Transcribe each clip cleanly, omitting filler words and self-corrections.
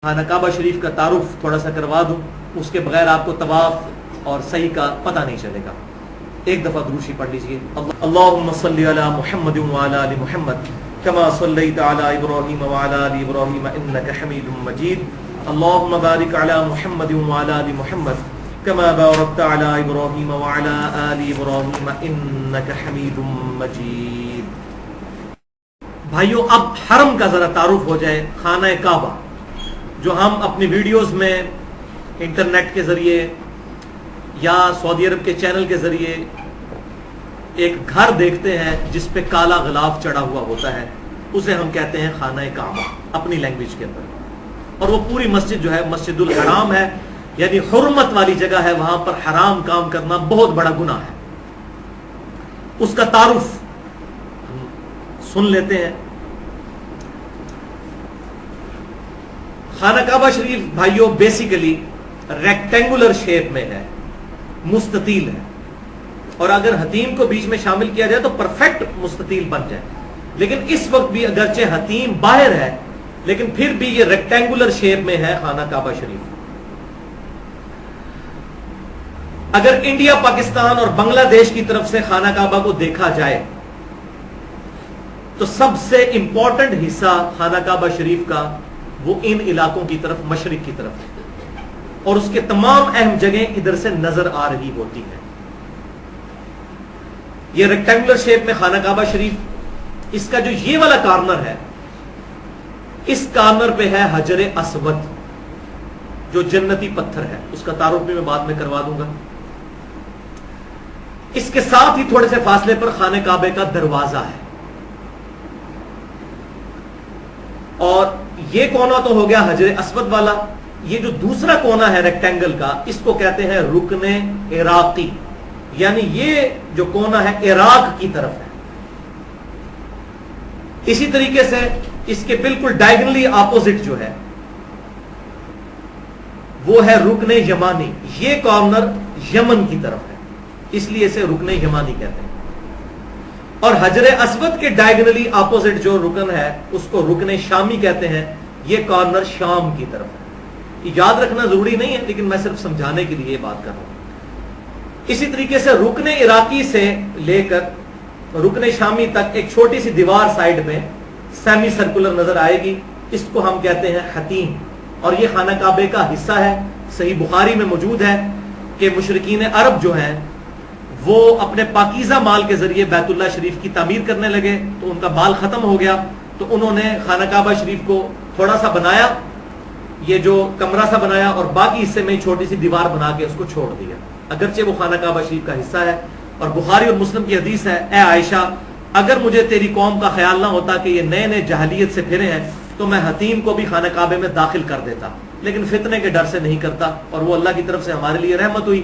خانہ کعبہ شریف کا تعارف تھوڑا سا کروا دوں، اس کے بغیر آپ کو طواف اور سعی کا پتہ نہیں چلے گا۔ ایک دفعہ درود شریف پڑھ لیجئے۔ اللہم صلی علی محمد وعلی آل محمد کما صلیت علی ابراہیم وعلی آل ابراہیم انک حمید مجید، اللہم بارک علی محمد وعلی آل محمد کما بارکت علی ابراہیم وعلی آل ابراہیم انک حمید مجید۔ بھائیو، اب حرم کا ذرا تعارف ہو جائے۔ خانہ کعبہ جو ہم اپنی ویڈیوز میں انٹرنیٹ کے ذریعے یا سعودی عرب کے چینل کے ذریعے ایک گھر دیکھتے ہیں جس پہ کالا غلاف چڑھا ہوا ہوتا ہے، اسے ہم کہتے ہیں خانہ کعبہ اپنی لینگویج کے اندر۔ اور وہ پوری مسجد جو ہے مسجد الحرام ہے، یعنی حرمت والی جگہ ہے، وہاں پر حرام کام کرنا بہت بڑا گناہ ہے۔ اس کا تعارف سن لیتے ہیں۔ خانہ کعبہ شریف بھائیو بیسیکلی ریکٹینگولر شیپ میں ہے، مستطیل ہے، اور اگر حتیم کو بیچ میں شامل کیا جائے تو پرفیکٹ مستطیل بن جائے، لیکن اس وقت بھی اگرچہ حتیم باہر ہے لیکن پھر بھی یہ ریکٹینگولر شیپ میں ہے خانہ کعبہ شریف۔ اگر انڈیا، پاکستان اور بنگلہ دیش کی طرف سے خانہ کعبہ کو دیکھا جائے تو سب سے امپورٹنٹ حصہ خانہ کعبہ شریف کا وہ ان علاقوں کی طرف، مشرق کی طرف ہے، اور اس کے تمام اہم جگہیں ادھر سے نظر آ رہی ہوتی ہیں۔ یہ ریکٹینگولر شیپ میں خانہ کعبہ شریف، اس کا جو یہ والا کارنر ہے، اس کارنر پہ ہے حجر اسود جو جنتی پتھر ہے، اس کا تعارف بھی میں بعد میں کروا دوں گا۔ اس کے ساتھ ہی تھوڑے سے فاصلے پر خانہ کعبے کا دروازہ ہے، اور یہ کونا تو ہو گیا حجر اسود والا۔ یہ جو دوسرا کونا ہے ریکٹینگل کا، اس کو کہتے ہیں رکن عراقی، یعنی یہ جو کونا ہے عراق کی طرف ہے۔ اسی طریقے سے اس کے بالکل ڈائیگنلی اپوزٹ جو ہے وہ ہے رکن یمانی، یہ کارنر یمن کی طرف ہے، اس لیے اسے رکن یمانی کہتے ہیں۔ اور حجر اسود کے ڈائیگنلی اپوزٹ جو رکن ہے اس کو رکن شامی کہتے ہیں، یہ کارنر شام کی طرف ہے۔ یاد رکھنا ضروری نہیں ہے لیکن میں صرف سمجھانے کے لیے یہ بات کر رہا ہوں۔ اسی طریقے سے رکن عراقی سے لے کر رکن شامی تک ایک چھوٹی سی دیوار سائیڈ میں سیمی سرکولر نظر آئے گی، اس کو ہم کہتے ہیں حتیم، اور یہ خانہ کعبے کا حصہ ہے۔ صحیح بخاری میں موجود ہے کہ مشرکین عرب جو ہیں وہ اپنے پاکیزہ مال کے ذریعے بیت اللہ شریف کی تعمیر کرنے لگے، تو ان کا مال ختم ہو گیا، تو انہوں نے خانہ کعبہ شریف کو تھوڑا سا بنایا، یہ جو کمرہ سا بنایا، اور باقی حصے میں چھوٹی سی دیوار بنا کے اس کو چھوڑ دیا، اگرچہ وہ خانہ کعبہ شریف کا حصہ ہے۔ اور بخاری اور مسلم کی حدیث ہے، اے عائشہ، اگر مجھے تیری قوم کا خیال نہ ہوتا کہ یہ نئے نئے جاہلیت سے پھرے ہیں تو میں حتیم کو بھی خانہ کعبے میں داخل کر دیتا، لیکن فتنے کے ڈر سے نہیں کرتا، اور وہ اللہ کی طرف سے ہمارے لیے رحمت ہوئی۔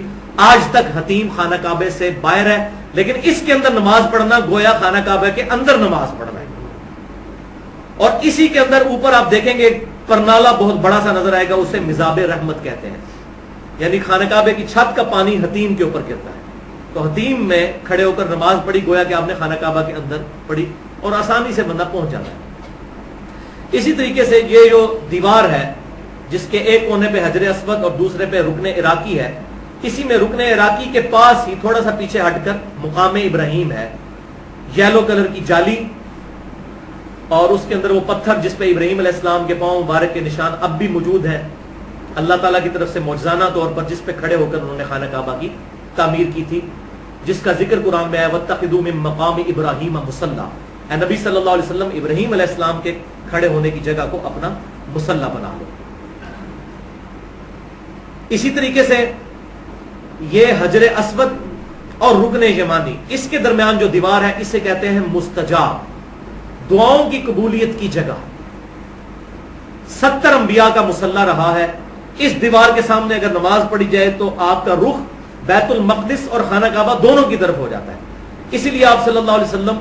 آج تک حتیم خانہ کعبے سے باہر ہے، لیکن اس کے اندر نماز پڑھنا گویا خانہ کعبہ کے اندر نماز پڑھنا ہے۔ اور اسی کے اندر اوپر آپ دیکھیں گے پرنالا بہت بڑا سا نظر آئے گا، اسے مزاب رحمت کہتے ہیں، یعنی خانہ کعبے کی چھت کا پانی حتیم کے اوپر گرتا ہے، تو حتیم میں کھڑے ہو کر نماز پڑھی گویا کہ آپ نے خانہ کعبہ کے اندر پڑھی، اور آسانی سے بندہ پہنچ جاتا ہے۔ اسی طریقے سے یہ جو دیوار ہے جس کے ایک کونے پہ حجر اسود اور دوسرے پہ رکن عراقی ہے، اسی میں رکن عراقی کے پاس ہی تھوڑا سا پیچھے ہٹ کر مقام ابراہیم ہے، یلو کلر کی جالی، اور اس کے اندر وہ پتھر جس پہ ابراہیم علیہ السلام کے پاؤں مبارک کے نشان اب بھی موجود ہیں، اللہ تعالیٰ کی طرف سے معجزانہ طور پر، جس پہ کھڑے ہو کر انہوں نے خانہ کعبہ کی تعمیر کی تھی، جس کا ذکر قرآن میں ہے وَاتَّخِذُوا مِن مَّقَامِ إِبْرَاهِيمَ مُصَلًّى۔ اے نبی صلی اللہ علیہ وسلم، ابراہیم علیہ السلام کے کھڑے ہونے کی جگہ کو اپنا مصلی بنا لو۔ اسی طریقے سے یہ حجر اسود اور رکن یمانی، اس کے درمیان جو دیوار ہے اسے کہتے ہیں مستجاب، دعاؤں کی قبولیت کی جگہ۔ 70 انبیاء کا مصلی رہا ہے۔ اس دیوار کے سامنے اگر نماز پڑھی جائے تو آپ کا رخ بیت المقدس اور خانہ کعبہ دونوں کی طرف ہو جاتا ہے۔ اسی لیے آپ صلی اللہ علیہ وسلم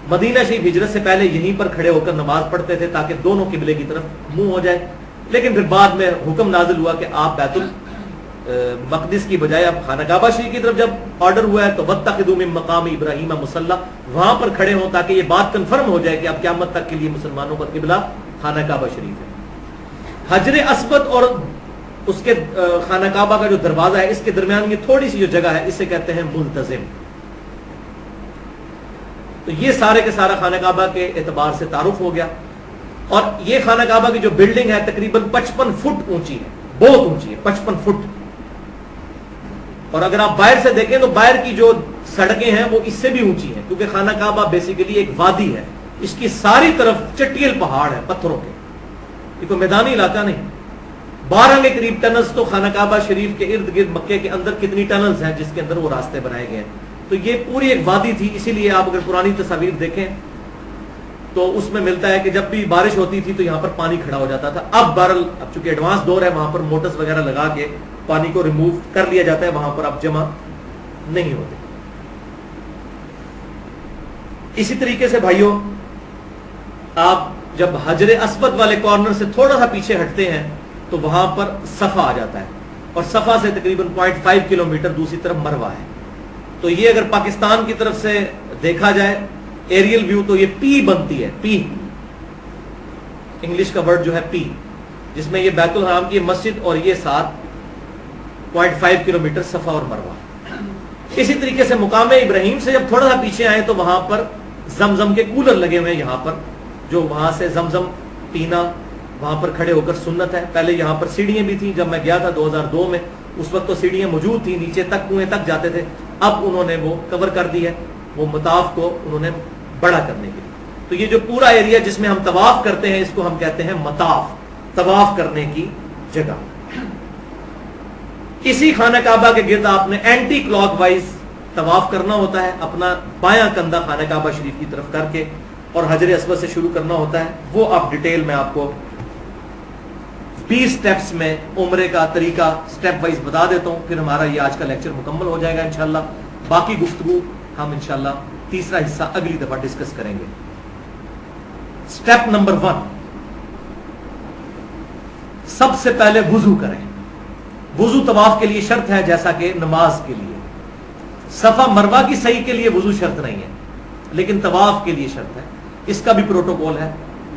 مدینہ شریف ہجرت سے پہلے یہیں پر کھڑے ہو کر نماز پڑھتے تھے تاکہ دونوں قبلے کی طرف منہ ہو جائے، لیکن پھر بعد میں حکم نازل ہوا کہ آپ بیت المقدس کی بجائے آپ خانہ کعبہ شریف کی طرف جب آرڈر ہوا ہے تو وَاتَّخِذُوا مِن مَّقَامِ إِبْرَاهِيمَ مُصَلًّى، وہاں پر کھڑے ہوں تاکہ یہ بات کنفرم ہو جائے کہ اب قیامت تک کے لیے مسلمانوں کا قبلہ خانہ کعبہ شریف ہے۔ حجر اسود اور اس کے خانہ کعبہ کا جو دروازہ ہے اس کے درمیان یہ تھوڑی سی جو جگہ ہے اسے کہتے ہیں ملتزم. تو یہ سارے کے سارا خانہ کعبہ کے اعتبار سے تعارف ہو گیا. اور یہ خانہ کعبہ کی جو بلڈنگ ہے تقریباً 55 فٹ اونچی ہے, بہت اونچی ہے, 55 فٹ. اور اگر آپ باہر سے دیکھیں تو باہر کی جو سڑکیں ہیں وہ اس سے بھی اونچی ہیں, کیونکہ خانہ کعبہ بیسیکلی ایک وادی ہے, اس کی ساری طرف چٹیل پہاڑ ہے پتھروں کے, یہ کوئی میدانی علاقہ نہیں. 12 کے قریب ٹنلز تو خانہ کعبہ شریف کے ارد گرد مکے کے اندر کتنی ٹنلز ہیں جس کے اندر وہ راستے بنائے گئے ہیں. تو یہ پوری ایک وادی تھی, اسی لیے آپ اگر پرانی تصاویر دیکھیں تو اس میں ملتا ہے کہ جب بھی بارش ہوتی تھی تو یہاں پر پانی کھڑا ہو جاتا تھا. اب بہرحال اب چونکہ ایڈوانس دور ہے وہاں پر موٹرز وغیرہ لگا کے پانی کو ریموو کر لیا جاتا ہے, وہاں پر اب جمع نہیں ہوتے. اسی طریقے سے بھائیوں آپ جب حجر اسود والے کارنر سے تھوڑا سا پیچھے ہٹتے ہیں تو وہاں پر صفا آ جاتا ہے, اور صفا سے تقریباً 0.5 کلومیٹر دوسری طرف مروہ ہے. تو یہ اگر پاکستان کی طرف سے دیکھا جائے ایریل ویو تو یہ پی بنتی ہے, پی انگلش کا ورڈ جو ہے پی, جس میں یہ بیت الحرام کی مسجد اور یہ ساتھ 0.5 کلومیٹر صفا اور مروہ. اسی طریقے سے مقام ابراہیم سے جب تھوڑا سا پیچھے آئے تو وہاں پر زمزم کے کولر لگے ہوئے ہیں یہاں پر, جو وہاں سے زمزم پینا وہاں پر کھڑے ہو کر سنت ہے. پہلے یہاں پر سیڑھیاں بھی تھیں, جب میں گیا تھا 2002 میں اس وقت تو سیڑھیاں موجود تھیں, نیچے تک کنویں تک جاتے تھے. اب انہوں نے وہ کور کر دی ہے, وہ مطاف کو انہوں نے بڑا کرنے کے لیے. تو یہ جو پورا ایریا جس میں ہم طواف کرتے ہیں اس کو ہم کہتے ہیں مطاف, طواف کرنے کی جگہ. اسی خانہ کعبہ کے گرد آپ نے اینٹی کلاک وائز طواف کرنا ہوتا ہے, اپنا بایاں کندھا خانہ کعبہ شریف کی طرف کر کے, اور حجر اسود سے شروع کرنا ہوتا ہے. وہ آپ ڈیٹیل میں آپ کو 20 سٹیپس میں عمرے کا طریقہ سٹیپ وائز بتا دیتا ہوں, پھر ہمارا یہ آج کا لیکچر مکمل ہو جائے گا انشاءاللہ. باقی گفتگو ہم انشاءاللہ تیسرا حصہ اگلی دفعہ ڈسکس کریں گے. سٹیپ نمبر 1, سب سے پہلے وضو کریں. وضو طواف کے لیے شرط ہے جیسا کہ نماز کے لیے. صفا مروہ کی صحیح کے لیے وضو شرط نہیں ہے, لیکن طواف کے لیے شرط ہے. اس کا بھی پروٹوکول ہے,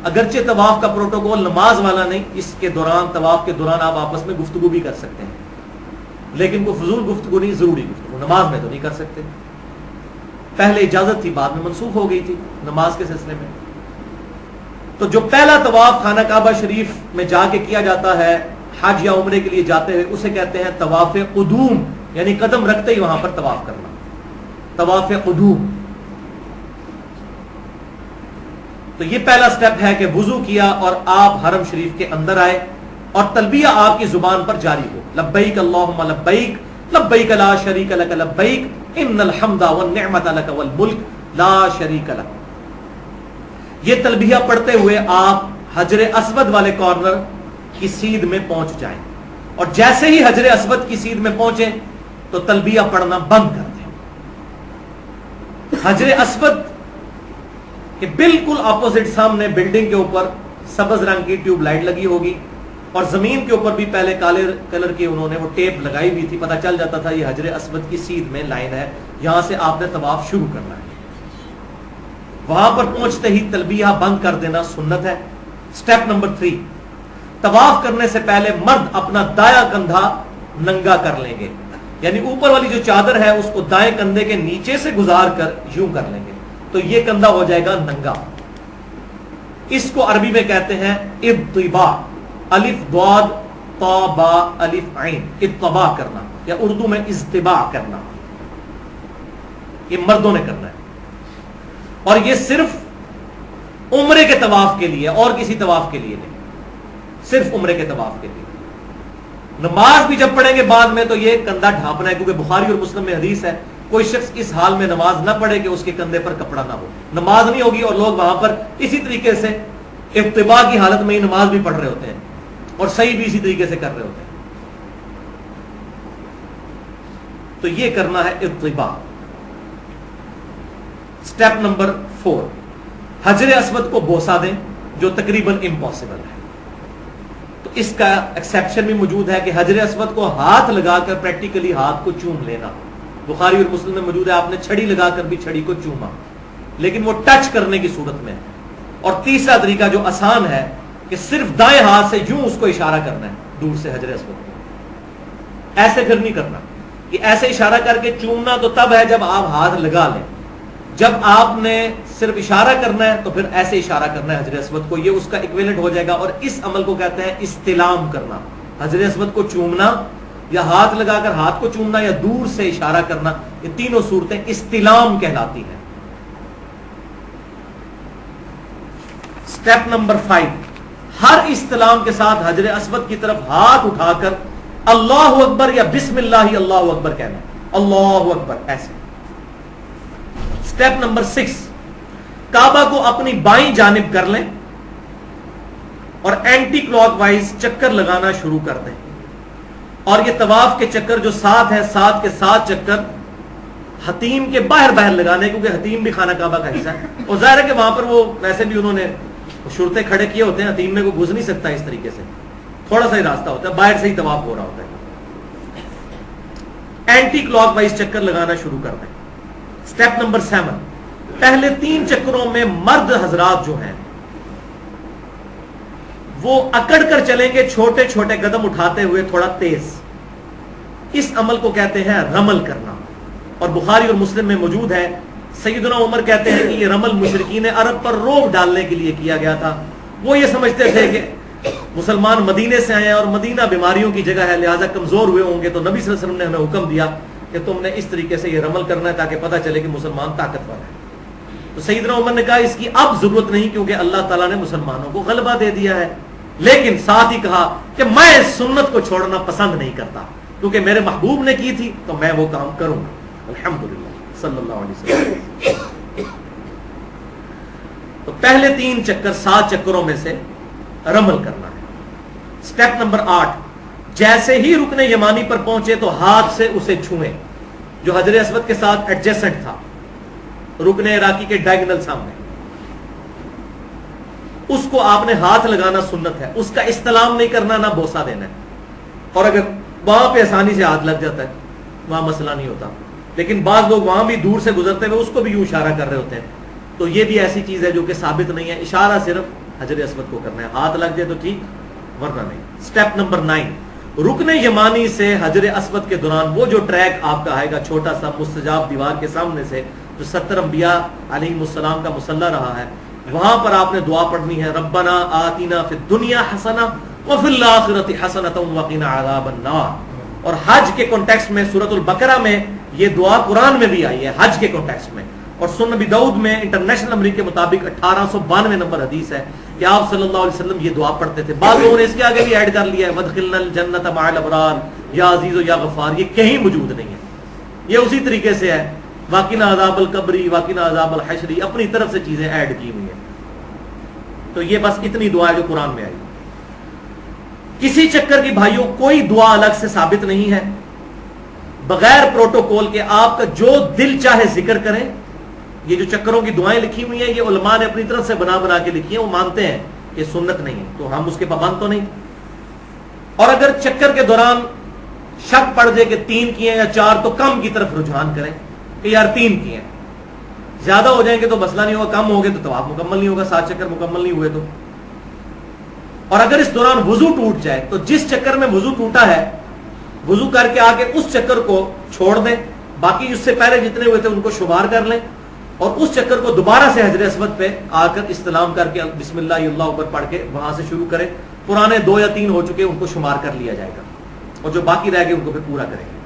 اگرچہ طواف کا پروٹوکول نماز والا نہیں, اس کے دوران طواف کے دوران آپ آپس میں گفتگو بھی کر سکتے ہیں, لیکن کوئی فضول گفتگو نہیں, ضروری گفتگو. نماز میں تو نہیں کر سکتے, پہلے اجازت تھی بعد میں منسوخ ہو گئی تھی نماز کے سلسلے میں. تو جو پہلا طواف خانہ کعبہ شریف میں جا کے کیا جاتا ہے حج یا عمرے کے لیے جاتے ہوئے, اسے کہتے ہیں طواف قدوم, یعنی قدم رکھتے ہی وہاں پر طواف کرنا, طواف قدوم. تو یہ پہلا سٹیپ ہے کہ وضو کیا اور آپ حرم شریف کے اندر آئے اور تلبیہ آپ کی زبان پر جاری ہو, لبیک اللہم لبیک لبیک لا شریک لک لبیک ان الحمد والنعمت لک والملک لا شریک لک. یہ تلبیہ پڑھتے ہوئے آپ حجر اسود والے کارنر کی سیدھ میں پہنچ جائیں, اور جیسے ہی حجر اسود کی سیدھ میں پہنچیں تو تلبیہ پڑھنا بند کر دیں. حجر اسود کہ بالکل اپوزٹ سامنے بلڈنگ کے اوپر سبز رنگ کی ٹیوب لائٹ لگی ہوگی, اور زمین کے اوپر بھی پہلے کالے کلر کی انہوں نے وہ ٹیپ لگائی ہوئی تھی, پتہ چل جاتا تھا یہ حجر اسود کی سیدھ میں لائن ہے, یہاں سے آپ نے طواف شروع کرنا ہے. وہاں پر پہنچتے ہی تلبیہ بند کر دینا سنت ہے. سٹیپ نمبر 3, طواف کرنے سے پہلے مرد اپنا دایاں کندھا ننگا کر لیں گے, یعنی اوپر والی جو چادر ہے اس کو دائیں کندھے کے نیچے سے گزار کر یوں کر لیں گے, تو یہ کندھا ہو جائے گا ننگا. اس کو عربی میں کہتے ہیں اطباء, الف ضاد طا با الف عین, اطباء کرنا, یا اردو میں اجتباع کرنا. یہ مردوں نے کرنا ہے, اور یہ صرف عمرے کے طواف کے لیے, اور کسی طواف کے لیے نہیں, صرف عمرے کے طواف کے لیے. نماز بھی جب پڑھیں گے بعد میں تو یہ کندھا ڈھانپنا ہے, کیونکہ بخاری اور مسلم میں حدیث ہے کوئی شخص اس حال میں نماز نہ پڑھے کہ اس کے کندھے پر کپڑا نہ ہو. نماز نہیں ہوگی اور لوگ وہاں پر اسی طریقے سے ابتباع کی حالت میں ہی نماز بھی پڑھ رہے ہوتے ہیں, اور صحیح بھی اسی طریقے سے کر رہے ہوتے ہیں. تو یہ کرنا ہے ابتباع. سٹیپ نمبر 4, حجر اسود کو بوسہ دیں, جو تقریباً امپاسبل ہے. تو اس کا ایکسیپشن بھی موجود ہے کہ حجر اسود کو ہاتھ لگا کر پریکٹیکلی ہاتھ کو چوم لینا. بخاری اور مسلم میں موجود ہے آپ نے چھڑی لگا کر بھی چھڑی کو چوما, لیکن وہ ٹچ کرنے کی صورت میں ہے. اور تیسرا طریقہ جو آسان ہے, کہ صرف دائیں ہاتھ سے یوں اس کو اشارہ کرنا ہے دور سے حجر اسود کو، ایسے پھر نہیں کرنا. کہ ایسے اشارہ کر کے چومنا تو تب ہے جب آپ ہاتھ لگا لیں، جب آپ نے صرف اشارہ کرنا ہے تو پھر ایسے اشارہ کرنا ہے حجر اسود کو، یہ اس کا ایکویلنٹ ہو جائے گا. اور اس عمل کو کہتے ہیں استلام کرنا. حجر اسود کو چومنا یا ہاتھ لگا کر ہاتھ کو چومنا یا دور سے اشارہ کرنا، یہ تینوں صورتیں استلام کہلاتی ہیں. سٹیپ نمبر 5، ہر استلام کے ساتھ حجر اسود کی طرف ہاتھ اٹھا کر اللہ اکبر یا بسم اللہ اللہ اکبر کہنا. اللہ اکبر ایسے. سٹیپ نمبر 6، کعبہ کو اپنی بائیں جانب کر لیں اور اینٹی کلاک وائز چکر لگانا شروع کر دیں. اور یہ طواف کے چکر جو 7 ہیں، 7 کے 7 چکر حتیم کے باہر باہر لگانے، کیونکہ حتیم بھی خانہ کعبہ کا حصہ ہے. اور ظاہر ہے کہ وہاں پر وہ ویسے بھی انہوں نے شرطیں کھڑے کیے ہوتے ہیں، حتیم میں کوئی گھس نہیں سکتا اس طریقے سے، تھوڑا سا ہی راستہ ہوتا ہے، باہر سے ہی طواف ہو رہا ہوتا ہے. اینٹی کلاک وائز چکر لگانا شروع کر دیں. سٹیپ نمبر 7، پہلے 3 چکروں میں مرد حضرات جو ہیں وہ اکڑ کر چلیں گے، چھوٹے چھوٹے قدم اٹھاتے ہوئے تھوڑا تیز. اس عمل کو کہتے ہیں رمل کرنا. اور بخاری اور مسلم میں موجود ہے، سیدنا عمر کہتے ہیں کہ یہ رمل مشرکین عرب پر روب ڈالنے کے لیے کیا گیا تھا. وہ یہ سمجھتے تھے کہ مسلمان مدینے سے آئے ہیں اور مدینہ بیماریوں کی جگہ ہے، لہٰذا کمزور ہوئے ہوں گے، تو نبی صلی اللہ علیہ وسلم نے ہمیں حکم دیا کہ تم نے اس طریقے سے یہ رمل کرنا ہے تاکہ پتہ چلے کہ مسلمان طاقتور ہے. تو سیدنا عمر نے کہا اس کی اب ضرورت نہیں، کیونکہ اللہ تعالیٰ نے مسلمانوں کو غلبہ دے دیا ہے. لیکن ساتھ ہی کہا کہ میں اس سنت کو چھوڑنا پسند نہیں کرتا، کیونکہ میرے محبوب نے کی تھی تو میں وہ کام کروں گا. الحمدللہ صلی اللہ علیہ وسلم. تو پہلے 3 چکر 7 چکروں میں سے رمل کرنا ہے. سٹیپ نمبر 8، جیسے ہی رکن یمانی پر پہنچے تو ہاتھ سے اسے چھوئیں، جو حجر اسود کے ساتھ ایڈجسنٹ تھا، رکن عراقی کے ڈائگنل سامنے. اس کو آپ نے ہاتھ لگانا سنت ہے، اس کا استلام نہیں کرنا، نہ بوسہ دینا ہے. اور اگر وہاں پہ آسانی سے ہاتھ لگ جاتا ہے وہاں مسئلہ نہیں ہوتا، لیکن بعض لوگ وہاں بھی دور سے گزرتے ہوئے اس کو بھی یوں اشارہ کر رہے ہوتے ہیں، تو یہ بھی ایسی چیز ہے جو کہ ثابت نہیں ہے. اشارہ صرف حجر اسود کو کرنا ہے، ہاتھ لگ جائے تو ٹھیک ورنہ نہیں. سٹیپ نمبر 9، رکن یمانی سے حجر اسود کے دوران وہ جو ٹریک آپ کا آئے گا چھوٹا سا مستجاب دیوار کے سامنے سے، جو 70 انبیاء علیہم السلام کا مصلی رہا ہے، وہاں پر آپ نے دعا پڑھنی ہے، ربنا آتنا فی الدنیا حسنہ وفی الآخرۃ حسنۃ وقنا عذاب النار. اور حج کے کانٹیکسٹ میں سورۃ البقرہ میں یہ دعا قرآن میں بھی آئی ہے حج کے کانٹیکسٹ میں. اور سنن نبی داؤد میں انٹرنیشنل نمبر کے مطابق 1892 نمبر حدیث ہے کہ آپ صلی اللہ علیہ وسلم یہ دعا پڑھتے تھے. بعض لوگوں نے اس کے آگے بھی ایڈ کر لیا ہے، وادخلنا الجنۃ مع الابرار یا عزیز و یا غفار. یہ کہیں موجود نہیں ہے، یہ اسی طریقے سے ہے واقعنا عذاب القبری واقعنا عذاب الحشری، اپنی طرف سے چیزیں ایڈ کی ہوئی ہیں. تو یہ بس اتنی دعا ہے جو قرآن میں آئی. کسی چکر کی بھائیوں کوئی دعا الگ سے ثابت نہیں ہے، بغیر پروٹوکول کے آپ کا جو دل چاہے ذکر کریں. یہ جو چکروں کی دعائیں لکھی ہوئی ہیں یہ علماء نے اپنی طرف سے بنا بنا کے لکھی ہیں، وہ مانتے ہیں کہ سنت نہیں ہے تو ہم اس کے پابند تو نہیں. اور اگر چکر کے دوران شک پڑ جائے کہ 3 کیے یا 4 تو کم کی طرف رجحان کریں کہ یار 3 کیے ہیں. زیادہ ہو جائیں گے تو مسئلہ نہیں ہوگا، کم ہو گئے تو طواف مکمل نہیں ہوگا، 7 چکر مکمل نہیں ہوئے تو. اور اگر اس دوران وضو ٹوٹ جائے تو جس چکر میں وضو ٹوٹا ہے وضو کر کے آ کے اس چکر کو چھوڑ دیں، باقی اس سے پہلے جتنے ہوئے تھے ان کو شمار کر لیں، اور اس چکر کو دوبارہ سے حجر اسود پہ آ کر استلام کر کے بسم اللہ اللہ اکبر پڑھ کے وہاں سے شروع کریں. پرانے 2 یا 3 ہو چکے ان کو شمار کر لیا جائے گا، اور جو باقی رہ گئے ان کو پھر پورا کریں گے.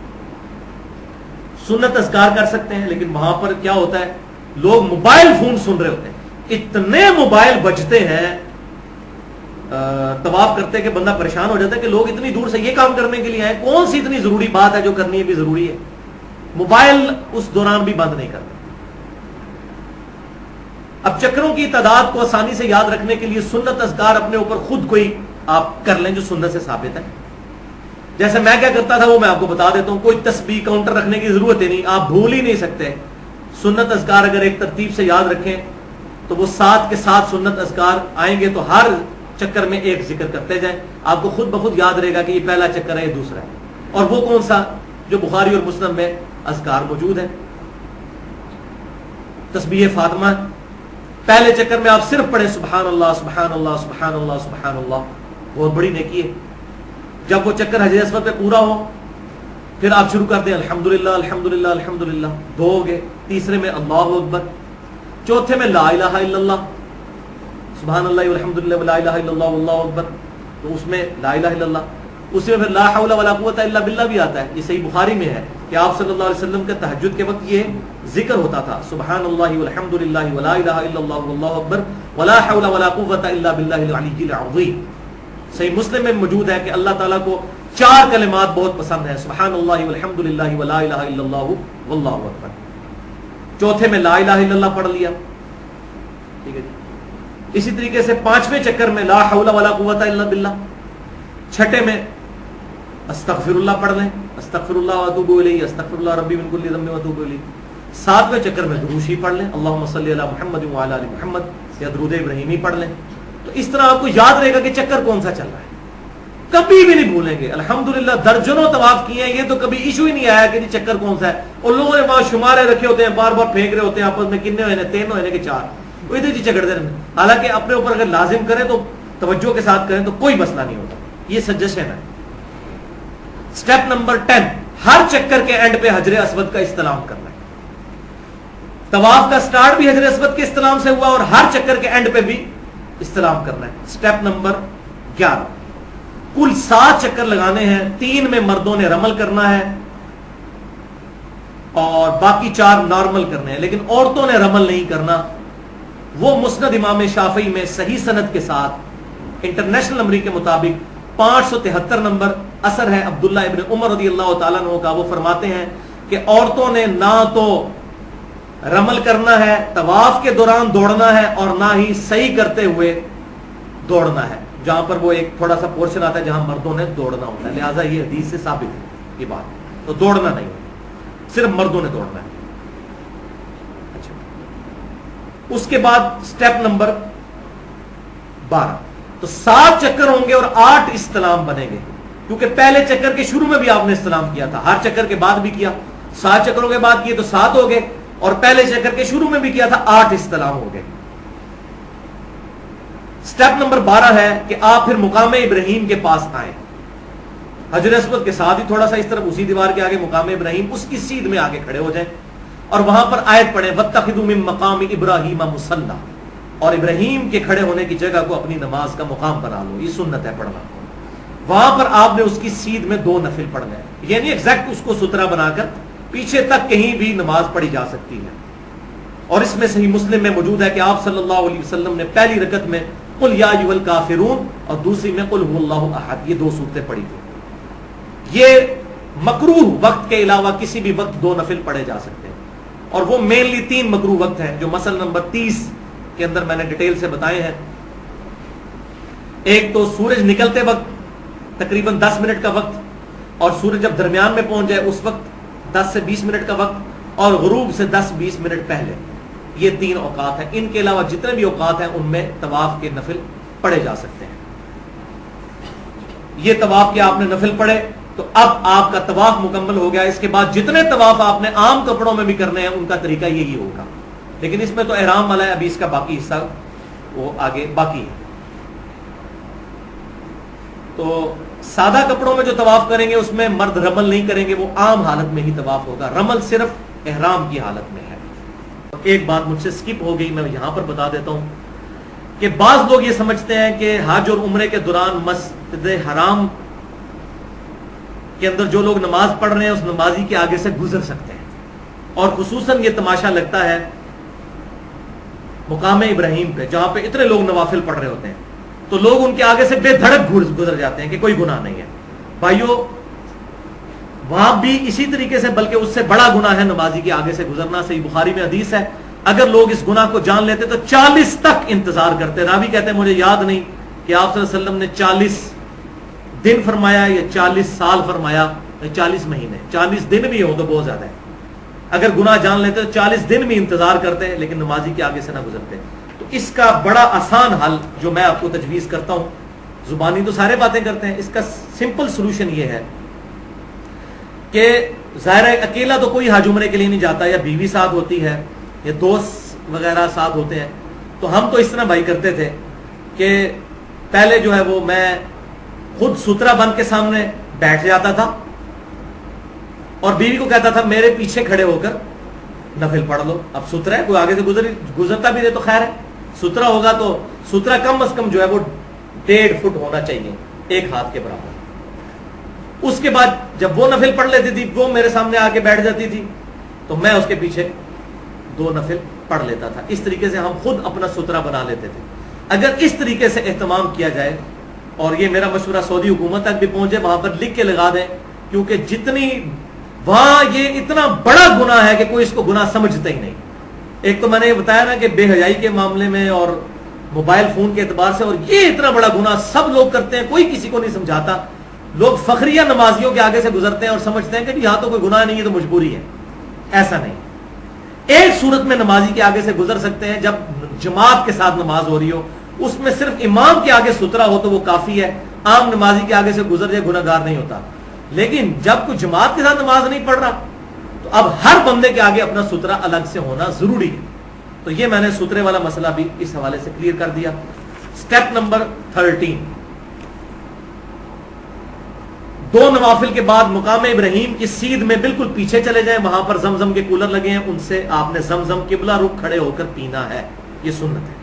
سنت اذکار کر سکتے ہیں، لیکن وہاں پر کیا ہوتا ہے لوگ موبائل فون سن رہے ہوتے ہیں، اتنے موبائل بجتے ہیں طواف کرتے کہ بندہ پریشان ہو جاتا ہے کہ لوگ اتنی دور سے یہ کام کرنے کے لیے آئے، کون سی اتنی ضروری بات ہے جو کرنی ہے بھی ضروری ہے. موبائل اس دوران بھی بند نہیں کرتے. اب چکروں کی تعداد کو آسانی سے یاد رکھنے کے لیے سنت اذکار اپنے اوپر خود کوئی آپ کر لیں جو سنت سے ثابت ہے. جیسے میں کیا کرتا تھا وہ میں آپ کو بتا دیتا ہوں. کوئی تسبیح کاؤنٹر رکھنے کی ضرورت ہی نہیں، آپ بھول ہی نہیں سکتے. سنت اذکار اگر ایک ترتیب سے یاد رکھیں تو وہ 7 کے 7 سنت اذکار آئیں گے، تو ہر چکر میں ایک ذکر کرتے جائیں، آپ کو خود بخود یاد رہے گا کہ یہ پہلا چکر ہے، یہ دوسرا ہے. اور وہ کون سا جو بخاری اور مسلم میں اذکار موجود ہے. تسبیح فاطمہ پہلے چکر میں آپ صرف پڑھیں سبحان اللہ سبحان اللہ سبحان اللہ سبحان اللہ، بہت بڑی نیکی ہے۔ جب وہ چکر حجر اسود پہ پورا ہو پھر آپ شروع کر دیں الحمدللہ الحمدللہ الحمدللہ، دو ہو گئے، تیسرے میں اللہ اکبر، چوتھے میں لا الہ الا اللہ سبحان اللہ والحمدللہ ولا الہ الا اللہ واللہ اکبر، تو اس میں لا الہ الا اللہ، اسی میں پھر لا حول ولا قوت الا باللہ بھی آتا ہے۔ یہ صحیح بخاری میں ہے کہ آپ صلی اللہ علیہ وسلم کے تہجد کے وقت یہ ذکر ہوتا تھا سبحان اللہ والحمدللہ ولا الہ الا اللہ واللہ اکبر ولا حول ولا قوت الا باللہ العلی العظیم۔ صحیح مسلم میں موجود ہے کہ اللہ تعالیٰ کو 4 کلمات بہت پسند ہیں، سبحان اللہ والحمدللہ ولا الہ الا اللہ واللہ اکبر، چوتھے میں لا الہ الا اللہ پڑھ لیا، ٹھیک ہے جی۔ اسی طریقے سے 5ویں چکر میں لا حول ولا قوت الا باللہ، چھٹے میں استغفر اللہ پڑھ لیں، استغفر اللہ واتوب الیہ، استغفر اللہ ربی من کل ذنب واتوب الیہ۔ 7ویں چکر میں درود شریف پڑھ لیں، اللہم صلی علی محمد وعلی آل محمد، یا درود ابراہیمی پڑھ لیں۔ تو اس طرح آپ کو یاد رہے گا کہ چکر کون سا چل رہا ہے، کبھی بھی نہیں بھولیں گے۔ الحمدللہ درجنوں طواف کیے ہیں، یہ تو کبھی ایشو ہی نہیں آیا کہ جی چکر کون سا ہے، اور لوگوں نے وہاں شمارے رکھے ہوتے ہیں، بار بار پھینک رہے ہوتے ہیں آپس میں، کتنے ہوئے ہیں 3 ہوئے ہیں کہ 4، وہ ادھر چکر دے رہے ہیں۔ حالانکہ اپنے اوپر اگر لازم کریں تو توجہ کے ساتھ کریں تو کوئی مسئلہ نہیں ہوتا، یہ سجیشن ہے۔ سٹیپ نمبر 10، ہر چکر کے اینڈ پہ حجر اسود کا استلام کرنا ہے۔ طواف کا سٹارٹ بھی حجر اسود کے استلام سے ہوا اور ہر چکر کے اینڈ پہ بھی استلام کرنا ہے۔ سٹیپ نمبر 11، کل 7 چکر لگانے ہیں، 3 میں مردوں نے رمل کرنا ہے اور باقی 4 نارمل کرنے ہیں، لیکن عورتوں نے رمل نہیں کرنا۔ وہ مسند امام شافعی میں صحیح سند کے ساتھ انٹرنیشنل نمبر کے مطابق 573 نمبر اثر ہے عبداللہ ابن عمر رضی اللہ تعالیٰ عنہ کا، وہ فرماتے ہیں کہ عورتوں نے نہ تو رمل کرنا ہے، طواف کے دوران دوڑنا ہے، اور نہ ہی صحیح کرتے ہوئے دوڑنا ہے، جہاں پر وہ ایک تھوڑا سا پورشن آتا ہے جہاں مردوں نے دوڑنا ہوتا ہے، لہٰذا یہ حدیث سے ثابت ہے یہ بات، تو دوڑنا نہیں ہے، صرف مردوں نے دوڑنا ہے۔ اچھا، اس کے بعد سٹیپ نمبر 12، تو 7 چکر ہوں گے اور 8 استلام بنیں گے، کیونکہ پہلے چکر کے شروع میں بھی آپ نے استلام کیا تھا، ہر چکر کے بعد بھی کیا، 7 چکروں کے بعد کیے تو 7 ہو گئے، اور پہلے چکر کے شروع میں بھی کیا تھا 8 استلام ہو گئے۔ سٹیپ نمبر 12 ہے کہ آپ پھر مقام ابراہیم کے پاس آئیں، حجر اسود کے ساتھ ہی تھوڑا سا اس طرف اسی دیوار کے آگے مقام ابراہیم، اس کی سیدھ میں آگے کھڑے ہو جائیں اور وہاں پر آیت پڑھیں وَاتَّخِذُوا مِن مَقَامِ إِبْرَاهِيمَ مُصَلًّى، اور ابراہیم کے کھڑے ہونے کی جگہ کو اپنی نماز کا مقام بنا لو، یہ سنت ہے پڑھنا۔ وہاں پر آپ نے اس کی سیدھ میں 2 نفل پڑھنے ہیں، یعنی ایگزیکٹ اس کو سترا بنا کر پیچھے تک کہیں بھی نماز پڑھی جا سکتی ہے۔ اور اس میں صحیح مسلم میں موجود ہے کہ آپ صلی اللہ علیہ وسلم نے پہلی رکعت میں قل یا ایھا الکافرون اور دوسری میں قل ھو اللہ احد، یہ 2 صورتیں پڑھی تھی۔ یہ مکروہ وقت کے علاوہ کسی بھی وقت 2 نفل پڑھے جا سکتے ہیں، اور وہ مینلی 3 مکروہ وقت ہیں جو مسئلہ نمبر 30 کے اندر میں نے ڈیٹیل سے بتائے ہیں۔ ایک تو سورج نکلتے وقت تقریباً 10 منٹ کا وقت، اور سورج جب درمیان میں پہنچ جائے اس وقت 10 سے 20 منٹ کا وقت، اور غروب سے 10-20 منٹ پہلے، یہ 3 اوقات ہیں۔ ان کے علاوہ جتنے بھی اوقات ہیں ان میں طواف کے نفل پڑھے جا سکتے ہیں۔ یہ طواف کے آپ نے نفل پڑھے تو اب آپ کا طواف مکمل ہو گیا۔ اس کے بعد جتنے طواف آپ نے عام کپڑوں میں بھی کرنے ہیں ان کا طریقہ یہی ہوگا، لیکن اس میں تو احرام والا ہے، ابھی اس کا باقی حصہ وہ آگے باقی ہے۔ تو سادہ کپڑوں میں جو طواف کریں گے اس میں مرد رمل نہیں کریں گے، وہ عام حالت میں ہی طواف ہوگا، رمل صرف احرام کی حالت میں ہے۔ ایک بات مجھ سے سکپ ہو گئی، میں یہاں پر بتا دیتا ہوں کہ بعض لوگ یہ سمجھتے ہیں کہ حج اور عمرے کے دوران مسجد حرام کے اندر جو لوگ نماز پڑھ رہے ہیں اس نمازی کے آگے سے گزر سکتے ہیں، اور خصوصاً یہ تماشا لگتا ہے مقام ابراہیم پہ جہاں پہ اتنے لوگ نوافل پڑھ رہے ہوتے ہیں، تو لوگ ان کے آگے سے بے دھڑک گزر جاتے ہیں کہ کوئی گناہ نہیں ہے۔ بھائیو، وہاں بھی اسی طریقے سے بلکہ اس سے بڑا گناہ ہے نمازی کے آگے سے گزرنا۔ صحیح بخاری میں حدیث ہے، اگر لوگ اس گناہ کو جان لیتے تو 40 تک انتظار کرتے۔ راوی کہتے ہیں مجھے یاد نہیں کہ آپ صلی اللہ علیہ وسلم نے 40 دن فرمایا یا 40 سال فرمایا، 40 مہینے، 40 دن بھی ہو تو بہت زیادہ ہے۔ اگر گناہ جان لیتے تو 40 دن بھی انتظار کرتے لیکن نمازی کے آگے سے نہ گزرتے۔ تو اس کا بڑا آسان حل جو میں آپ کو تجویز کرتا ہوں، زبانی تو سارے باتیں کرتے ہیں، اس کا سمپل سولوشن یہ ہے کہ ظاہر ہے اکیلا تو کوئی حج عمرے کے لیے نہیں جاتا، یا بیوی ساتھ ہوتی ہے یا دوست وغیرہ ساتھ ہوتے ہیں، تو ہم تو اس طرح بھائی کرتے تھے کہ پہلے جو ہے وہ میں خود سترا بن کے سامنے بیٹھ جاتا تھا اور بیوی کو کہتا تھا میرے پیچھے کھڑے ہو کر نفل پڑھ لو. اب سترا ہے, کوئی آگے سے گزرتا بھی رہے تو خیر ہے, سترا ہوگا تو سترا کم از کم جو ہے وہ 1.5 فٹ ہونا چاہیے, 1 ہاتھ کے برابر. اس کے بعد جب وہ نفل پڑھ لیتی تھی, وہ میرے سامنے آ کے بیٹھ جاتی تھی, تو میں اس کے پیچھے 2 نفل پڑھ لیتا تھا. اس طریقے سے ہم خود اپنا سترا بنا لیتے تھے. اگر اس طریقے سے اہتمام کیا جائے, اور یہ میرا مشورہ سعودی حکومت تک بھی پہنچے, وہاں پر لکھ کے لگا دیں, کیونکہ جتنی وہاں یہ اتنا بڑا گناہ ہے کہ کوئی اس کو گناہ سمجھتا ہی نہیں. ایک تو میں نے یہ بتایا نا کہ بے حیائی کے معاملے میں اور موبائل فون کے اعتبار سے, اور یہ اتنا بڑا گناہ سب لوگ کرتے ہیں, کوئی کسی کو نہیں سمجھاتا. لوگ فخریہ نمازیوں کے آگے سے گزرتے ہیں اور سمجھتے ہیں کہ یہاں تو کوئی گناہ نہیں ہے, تو مجبوری ہے. ایسا نہیں. ایک صورت میں نمازی کے آگے سے گزر سکتے ہیں, جب جماعت کے ساتھ نماز ہو رہی ہو, اس میں صرف امام کے آگے سترا ہو تو وہ کافی ہے. عام نمازی کے آگے سے گزر جائے گناہ گار نہیں ہوتا. لیکن جب کوئی جماعت کے ساتھ نماز نہیں پڑھ رہا, تو اب ہر بندے کے آگے اپنا سترا الگ سے ہونا ضروری ہے. تو یہ میں نے سترے والا مسئلہ بھی اس حوالے سے کلیئر کر دیا. سٹیپ نمبر 13, 2 نوافل کے بعد مقام ابراہیم کی سیدھ میں بالکل پیچھے چلے جائیں, وہاں پر زمزم کے کولر لگے ہیں, ان سے آپ نے زمزم قبلہ رخ کھڑے ہو کر پینا ہے. یہ سنت ہے.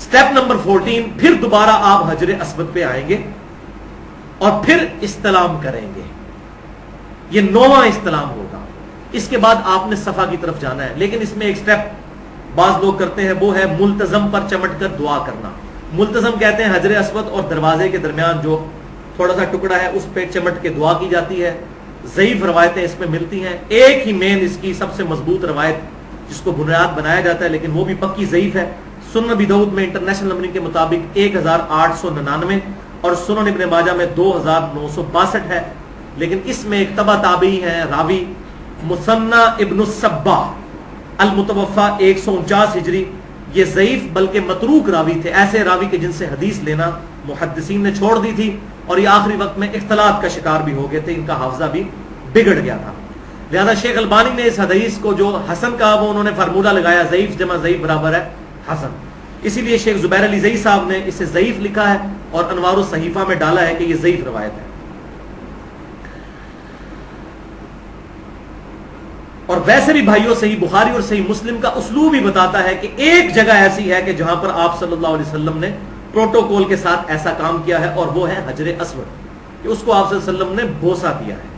سٹیپ نمبر 14, پھر دوبارہ آپ حجر اسود پہ آئیں گے اور پھر استلام کریں گے. یہ 9واں استلام ہوگا. اس کے بعد آپ نے صفا کی طرف جانا ہے. لیکن اس میں ایک سٹیپ بعض لوگ کرتے ہیں, وہ ہے ملتزم پر چمٹ کر دعا کرنا. ملتزم کہتے ہیں حجر اسود اور دروازے کے درمیان جو تھوڑا سا ٹکڑا ہے, اس پہ چمٹ کے دعا کی جاتی ہے. ضعیف روایتیں اس میں ملتی ہیں. ایک ہی مین اس کی سب سے مضبوط روایت جس کو بنیاد بنایا جاتا ہے, لیکن وہ بھی پکی ضعیف ہے, سنن ابی داؤد میں انٹرنیشنل نمبرنگ کے مطابق 1899 اور سنن ابن ماجہ میں 2962 ہے. لیکن اس میں ایک تبع تابعی ہے راوی مثنى ابن الصباح المتوفى 149 ہجری. یہ ضعیف بلکہ متروک راوی تھے, ایسے راوی کے جن سے حدیث لینا محدثین نے چھوڑ دی تھی, اور یہ آخری وقت میں اختلاط کا شکار بھی ہو گئے تھے, ان کا حافظہ بھی بگڑ گیا تھا. لہذا شیخ البانی نے اس حدیث کو جو حسن کہا, وہ انہوں نے فارمولہ لگایا ضعیف جمع ضعیف برابر ہے حسن. اسی لیے شیخ زبیر علی زئی صاحب نے اسے ضعیف لکھا ہے اور انوار الصحیفہ میں ڈالا ہے کہ یہ ضعیف روایت ہے. اور ویسے بھی بھائیوں صحیح بخاری اور صحیح مسلم کا اسلوب ہی بتاتا ہے کہ ایک جگہ ایسی ہے کہ جہاں پر آپ صلی اللہ علیہ وسلم نے پروٹوکول کے ساتھ ایسا کام کیا ہے, اور وہ ہے حجر اسود, کہ اس کو آپ صلی اللہ علیہ وسلم نے بوسہ دیا ہے.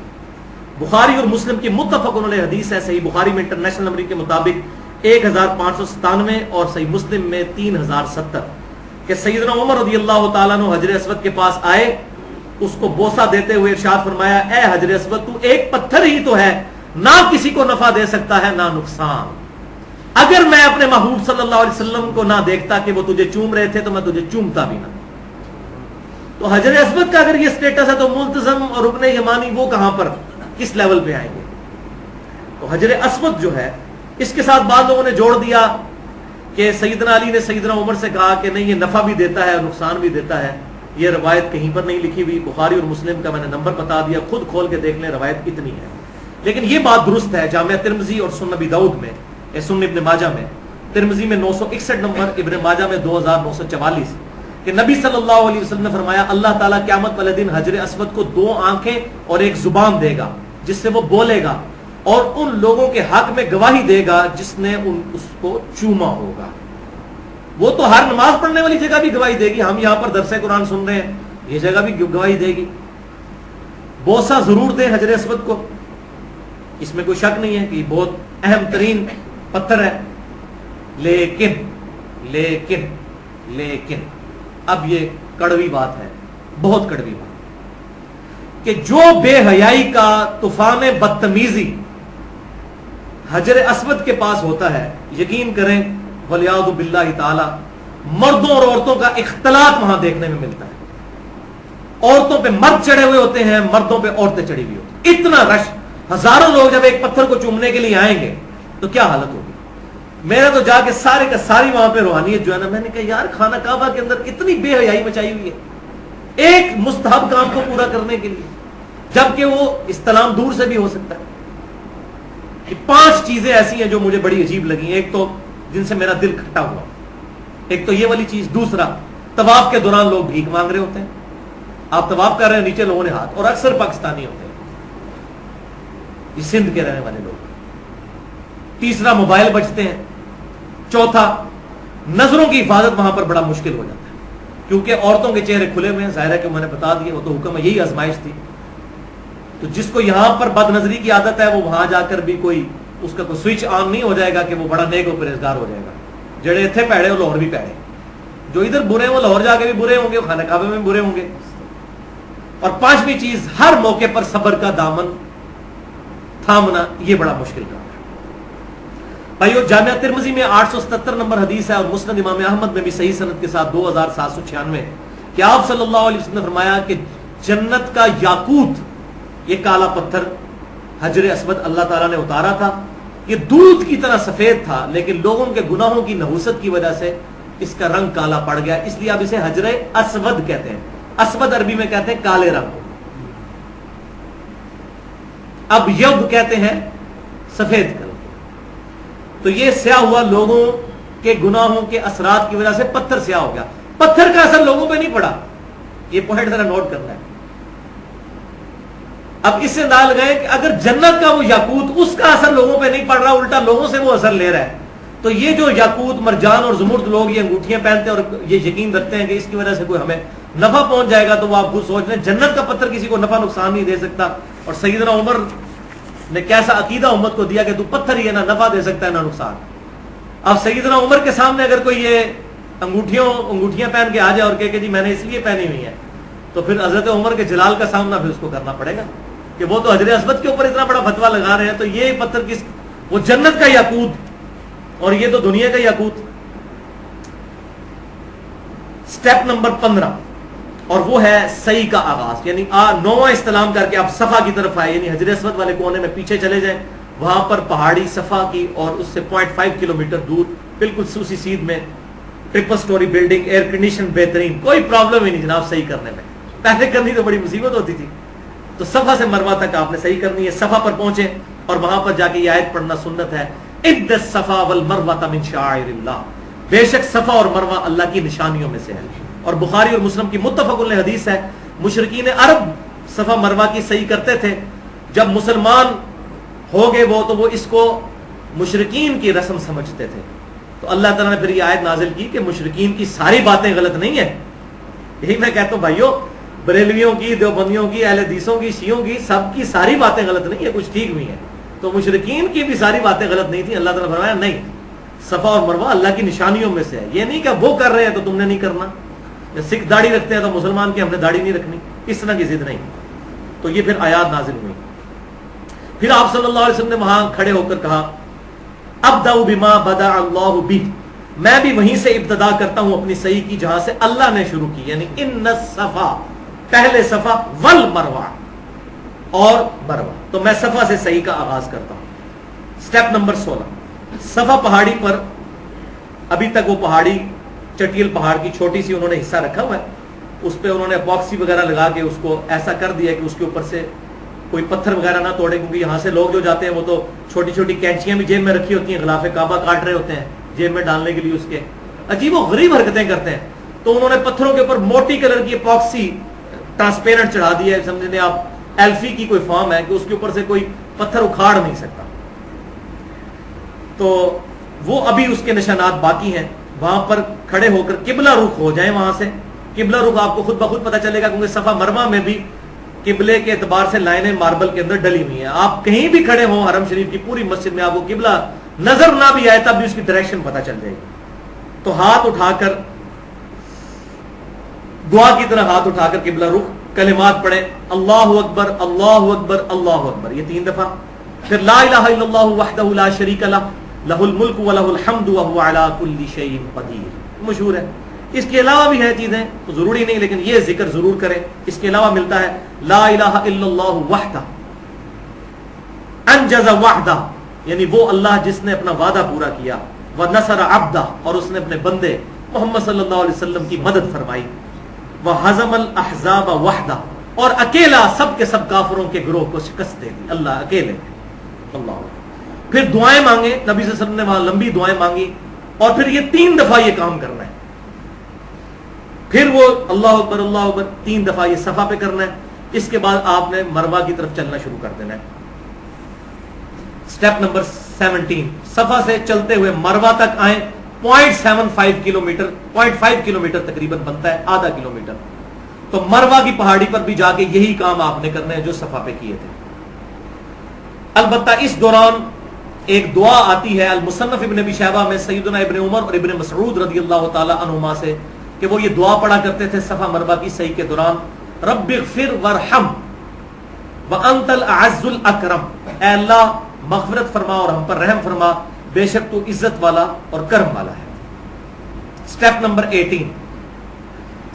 بخاری اور مسلم کی متفق علیہ حدیث ہے. صحیح بخاری میں انٹرنیشنل نمبرنگ کے مطابق 1597 اور صحیح مسلم میں 3070 کہ سیدنا عمر رضی اللہ تعالیٰ عنہ حجر اسود کے پاس آئے, اس کو بوسہ دیتے ہوئے ارشاد فرمایا, اے حجر اسود, تو ایک پتھر ہی تو ہے, نہ کسی کو نفع دے سکتا ہے نہ نقصان. اگر میں اپنے محبوب صلی اللہ علیہ وسلم کو نہ دیکھتا کہ وہ تجھے چوم رہے تھے, تو میں تجھے چومتا بھی نہ. تو حجر اسود کا اگر یہ سٹیٹس ہے, تو ملتزم اور رکن یمانی وہ کہاں پر کس لیول پہ آئیں گے؟ تو حجر اسود جو ہے, اس کے ساتھ بعض لوگوں نے جوڑ دیا کہ سیدنا علی نے سیدنا عمر سے کہا کہ نہیں, یہ نفع بھی دیتا ہے اور نقصان بھی دیتا ہے. یہ روایت کہیں پر نہیں لکھی ہوئی. بخاری اور مسلم کا میں نے نمبر بتا دیا, خود کھول کے دیکھ لیں, روایت اتنی ہے. لیکن یہ بات درست ہے, جامعہ ترمذی اور سنن ابی داؤد میں, سنن ابن ماجہ میں, ترمذی میں 961 نمبر, ابن ماجہ میں 2944, کہ نبی صلی اللہ علیہ وسلم نے فرمایا, اللہ تعالیٰ قیامت والے دن حجر اسود کو 2 آنکھیں اور 1 زبان دے گا جس سے وہ بولے گا, اور ان لوگوں کے حق میں گواہی دے گا جس نے اس کو چوما ہوگا. وہ تو ہر نماز پڑھنے والی جگہ بھی گواہی دے گی. ہم یہاں پر درس قرآن سن رہے ہیں, یہ جگہ بھی گواہی دے گی. بوسہ ضرور دیں حجر اسود کو, اس میں کوئی شک نہیں ہے کہ بہت اہم ترین پتھر ہے. لیکن لیکن لیکن اب یہ کڑوی بات ہے, بہت کڑوی بات, کہ جو بے حیائی کا طوفان بدتمیزی حجر اسود کے پاس ہوتا ہے, یقین کریں ولیعوذ باللہ تعالی, مردوں اور عورتوں کا اختلاط وہاں دیکھنے میں ملتا ہے. عورتوں پہ مرد چڑھے ہوئے ہوتے ہیں, مردوں پہ عورتیں چڑھی ہوئی ہوتی ہیں. اتنا رش, ہزاروں لوگ جب ایک پتھر کو چومنے کے لیے آئیں گے تو کیا حالت ہوگی. میرا تو جا کے سارے کا ساری وہاں پہ روحانیت جو ہے نا, میں نے کہا یار خانہ کعبہ کے اندر اتنی بے حیائی مچائی ہوئی ہے ایک مستحب کام کو پورا کرنے کے لیے, جبکہ وہ استلام دور سے بھی ہو سکتا ہے. یہ 5 چیزیں ایسی ہیں جو مجھے بڑی عجیب لگی. ایک تو جن سے میرا دل کھٹا ہوا. ایک تو یہ والی چیز. دوسرا طواف کے دوران لوگ بھیک مانگ رہے ہوتے ہیں. آپ طواف کر رہے ہیں, نیچے لوگوں نے ہاتھ, اور اکثر پاکستانی ہوتے ہیں, یہ سندھ کے رہنے والے لوگ. تیسرا موبائل بجتے ہیں. چوتھا نظروں کی حفاظت وہاں پر بڑا مشکل ہو جاتا ہے, کیونکہ عورتوں کے چہرے کھلے ہوئے ہیں. ظاہر ہے کہ میں نے بتا دیا, وہ تو حکم ہے, یہی آزمائش تھی. تو جس کو یہاں پر بد نظری کی عادت ہے وہ وہاں جا کر بھی کوئی اس کا کوئی سوئچ آن نہیں ہو جائے گا کہ وہ بڑا نیک و پرہیزگار ہو جائے گا. جڑے اتنے پیڑے وہ لاہور بھی پیڑے, جو ادھر برے ہیں وہ لاہور جا کے بھی برے ہوں گے, خانہ کعبے میں برے ہوں گے. اور پانچویں چیز, ہر موقع پر صبر کا دامن تھامنا, یہ بڑا مشکل کام ہے. بھائیو, جامعہ ترمذی میں 877 نمبر حدیث ہے, اور مسند امام احمد میں بھی صحیح سند کے ساتھ 2796 کہ آپ صلی اللہ علیہ وسلم نے فرمایا کہ جنت کا یاقوت, یہ کالا پتھر حجر اسود اللہ تعالیٰ نے اتارا تھا. یہ دودھ کی طرح سفید تھا, لیکن لوگوں کے گناہوں کی نحوست کی وجہ سے اس کا رنگ کالا پڑ گیا, اس لیے اب اسے حجر اسود کہتے ہیں. اسود عربی میں کہتے ہیں کالے رنگ. اب یود کہتے ہیں سفید کلر. تو یہ سیاہ ہوا لوگوں کے گناہوں کے اثرات کی وجہ سے پتھر سیاہ ہو گیا. پتھر کا اثر لوگوں پہ نہیں پڑا, یہ پوائنٹ ذرا نوٹ کرنا ہے. اب اس سے انداز لگائیں کہ اگر جنت کا وہ یاقوت, اس کا اثر لوگوں پہ نہیں پڑ رہا, الٹا لوگوں سے وہ اثر لے رہا ہے, تو یہ جو یاقوت, مرجان اور زمرد لوگ یہ انگوٹھیاں پہنتے ہیں اور یہ یقین رکھتے ہیں کہ اس کی وجہ سے کوئی ہمیں نفع پہنچ جائے گا, تو وہ آپ خود سوچ لیں جنت کا پتھر کسی کو نفع نقصان نہیں دے سکتا. اور سیدنا عمر نے کیسا عقیدہ امت کو دیا کہ تو پتھر ہی ہے, نہ نفع دے سکتا ہے نہ نقصان. اب سیدنا عمر کے سامنے اگر کوئی یہ انگوٹھیاں پہن کے آ جائے اور کہ جی میں نے اس لیے پہنی ہوئی ہے, تو پھر حضرت عمر کے جلال کا سامنا بھی اس کو کرنا پڑے گا کہ وہ تو حجر اسود کے اوپر اتنا بڑا فتویٰ لگا رہے ہیں, تو یہ پتھر کس, وہ جنت کا یاقوت اور یہ تو دنیا کا یاقوت. سٹیپ نمبر 15, اور وہ ہے صحیح کا آغاز, یعنی 9واں استلام کر کے آپ صفا کی طرف آئے, یعنی حجر اسود والے کونے میں پیچھے چلے جائیں. وہاں پر پہاڑی صفا کی اور اس سے 0.5 کلومیٹر دور بالکل سوسی سیدھ میں triple story building, air condition بہترین, کوئی پرابلم ہی نہیں جناب صحیح کرنے میں. پہلے کرنی تو بڑی مصیبت ہوتی تھی. تو صفا سے مروہ تک آپ نے صحیح کرنی ہے. صفا پر پہنچے اور وہاں پر جا کے یہ آیت پڑھنا سنت ہے, ان الصفا والمروہ من شعائر اللہ, بے شک صفا اور مروہ اللہ کی نشانیوں میں سے ہے. اور بخاری اور مسلم کی متفق علیہ حدیث ہے, مشرکین عرب صفا مروہ کی صحیح کرتے تھے. جب مسلمان ہو گئے وہ, تو وہ اس کو مشرکین کی رسم سمجھتے تھے. تو اللہ تعالیٰ نے پھر یہ آیت نازل کی کہ مشرکین کی ساری باتیں غلط نہیں ہیں. یہی میں کہتا ہوں بھائیو, بریلویوں کی, دیوبندیوں کی, اہل حدیثوں کی, شیعوں کی, سب کی ساری باتیں غلط نہیں ہے, کچھ ٹھیک بھی ہیں. تو مشرکین کی بھی ساری باتیں غلط نہیں تھیں. اللہ تعالیٰ نے فرمایا نہیں, صفا اور مروہ اللہ کی نشانیوں میں سے ہے. یہ نہیں کہ وہ کر رہے ہیں تو تم نے نہیں کرنا, یا سکھ داڑھی رکھتے ہیں تو مسلمان کی ہم نے داڑھی نہیں رکھنی, اس طرح کی ضد نہیں. تو یہ پھر آیات نازل ہوئی. پھر آپ صلی اللہ علیہ وسلم نے وہاں کھڑے ہو کر کہا, ابدأ بما بدأ اللہ بہ, میں بھی وہیں سے ابتدا کرتا ہوں اپنی صحیح کی جہاں سے اللہ نے شروع کی, یعنی ان الصفا, پہلے صفا, والمروہ, اور مروہ. تو میں صفا سے صحیح کا آغاز کرتا ہوں. سٹیپ نمبر 16, صفا پہاڑی پر, ابھی تک وہ پہاڑی چٹیل پہاڑ کی چھوٹی سی انہوں نے حصہ رکھا ہوا ہے, اس پہ انہوں نے اپاکسی وغیرہ لگا کے اس کو ایسا کر دیا کہ اس کے اوپر سے کوئی پتھر وغیرہ نہ توڑے, کیونکہ یہاں سے لوگ جو جاتے ہیں وہ تو چھوٹی چھوٹی کینچیاں بھی جیب میں رکھی ہوتی ہیں, غلاف کعبہ کاٹ رہے ہوتے ہیں جیب میں ڈالنے کے لیے, اس کے عجیب و غریب حرکتیں کرتے ہیں. تو انہوں نے پتھروں کے اوپر موٹی کلر کی اپاکسی ٹرانسپیرنٹ چڑھا دی ہے, سمجھ لیں آپ ایلفی کی کوئی فارم ہے کہ اس کے اوپر سے کوئی پتھر اکھاڑ نہیں سکتا. تو وہ ابھی اس کے نشانات باقی ہیں. وہاں پر کھڑے ہو کر قبلہ رخ ہو جائیں, وہاں سے قبلہ رخ آپ کو خود بخود پتہ چلے گا, کیونکہ صفا مروہ میں بھی قبلے کے اعتبار سے لائنیں ماربل کے اندر ڈلی ہوئی ہیں. آپ کہیں بھی کھڑے ہوں حرم شریف کی پوری مسجد میں, آپ کو قبلہ نظر نہ بھی آئے تب بھی اس کی ڈائریکشن پتہ چل جائے گی. تو ہاتھ اٹھا کر دعا کی طرح ہاتھ اٹھا کر قبلہ رخ, کلمات پڑھیں, اللہ اکبر اللہ اکبر اللہ اکبر, یہ 3 دفعہ. پھر لا الہ الا اللہ وحدہ لا شریک لہ لہ الملک ولہ الحمد وہو علی کل شیء قدیر, مشہور ہے. اس کے علاوہ بھی ہے چیزیں, تو ضروری نہیں, لیکن یہ ذکر ضرور کریں. اس کے علاوہ ملتا ہے لا الہ الا اللہ وحدہ انجز وعدہ, یعنی وہ اللہ جس نے اپنا وعدہ پورا کیا, ونصر عبدہ, اور اس نے اپنے بندے محمد صلی اللہ علیہ وسلم کی مدد فرمائی, وہزم الاحزاب وحدہ, اور اکیلا سب کے سب کافروں کے گروہ کو شکست دے دی, اللہ اکیلے. اللہ. پھر دعائیں مانگے, نبی صلی اللہ علیہ وسلم نے وہاں لمبی دعائیں مانگی, اور پھر یہ 3 دفعہ یہ کام کرنا ہے. پھر وہ اللہ اکبر 3 دفعہ یہ صفا پہ کرنا ہے. اس کے بعد آپ نے مروا کی طرف چلنا شروع کر دینا ہے. سٹیپ نمبر 17 صفا سے چلتے ہوئے مروا تک آئیں. 0.75 کلومیٹر 0.5 کلومیٹر تقریباً بنتا ہے, آدھا کلومیٹر. تو مروا کی پہاڑی پر بھی جا کے یہی کام آپ نے کرنے ہیں جو صفا پہ کیے تھے. البتہ اس دوران ایک دعا آتی ہے المصنف ابن ابی شیبہ میں سیدنا ابن عمر اور ابن مسعود رضی اللہ تعالی عنہما سے کہ وہ یہ دعا پڑھا کرتے تھے صفا مروا کی سعی کے دوران, رب اغفر وارحم وانت الاعز الاکرم, اے اللہ مغفرت فرما اور ہم پر رحم فرما, بے شک تو عزت والا اور کرم والا ہے. سٹیپ نمبر 18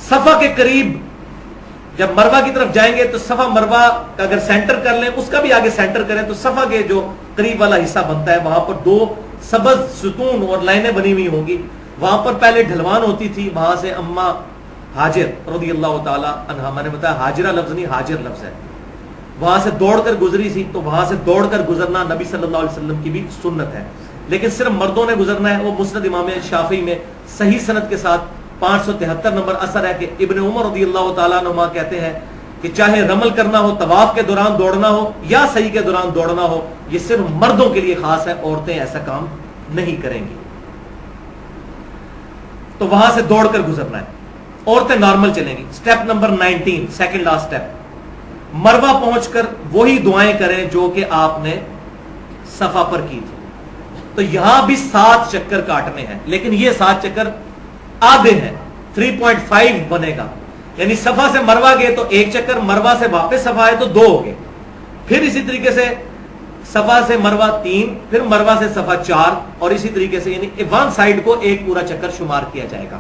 صفا کے قریب جب مروا کی طرف جائیں گے تو صفا مروا کا اگر سینٹر کر لیں, اس کا بھی آگے سینٹر کریں تو صفا کے جو قریب والا حصہ بنتا ہے وہاں پر 2 سبز ستون اور لائنیں بنی ہوئی ہوں گی. وہاں پر پہلے ڈھلوان ہوتی تھی, وہاں سے اما ہاجر رضی اللہ تعالی عنہا, میں نے بتایا ہاجرہ لفظ نہیں ہاجر لفظ ہے, وہاں سے دوڑ کر گزری تھی. تو وہاں سے دوڑ کر گزرنا نبی صلی اللہ علیہ وسلم کی بھی سنت ہے, لیکن صرف مردوں نے گزرنا ہے. وہ مسند امام شافعی میں صحیح سند کے ساتھ 573 نمبر اثر ہے کہ ابن عمر رضی اللہ تعالیٰ عنہما کہتے ہیں کہ چاہے رمل کرنا ہو, طواف کے دوران دوڑنا ہو یا سعی کے دوران دوڑنا ہو, یہ صرف مردوں کے لیے خاص ہے, عورتیں ایسا کام نہیں کریں گی. تو وہاں سے دوڑ کر گزرنا ہے, عورتیں نارمل چلیں گی. Step number 19 second last step, مروا پہنچ کر وہی دعائیں کریں جو کہ آپ نے صفا پر کی تھی. تو یہاں بھی 7 چکر کاٹنے ہیں, لیکن یہ 7 چکر آدھے ہیں, 3.5 بنے گا. یعنی صفا سے مروا گئے تو 1 چکر, مروا سے واپس صفا آئے تو 2 ہو گئے. پھر اسی طریقے سے صفا سے مروا 3, پھر مروا سے صفا 4, اور اسی طریقے سے یعنی ون سائڈ کو ایک پورا چکر شمار کیا جائے گا.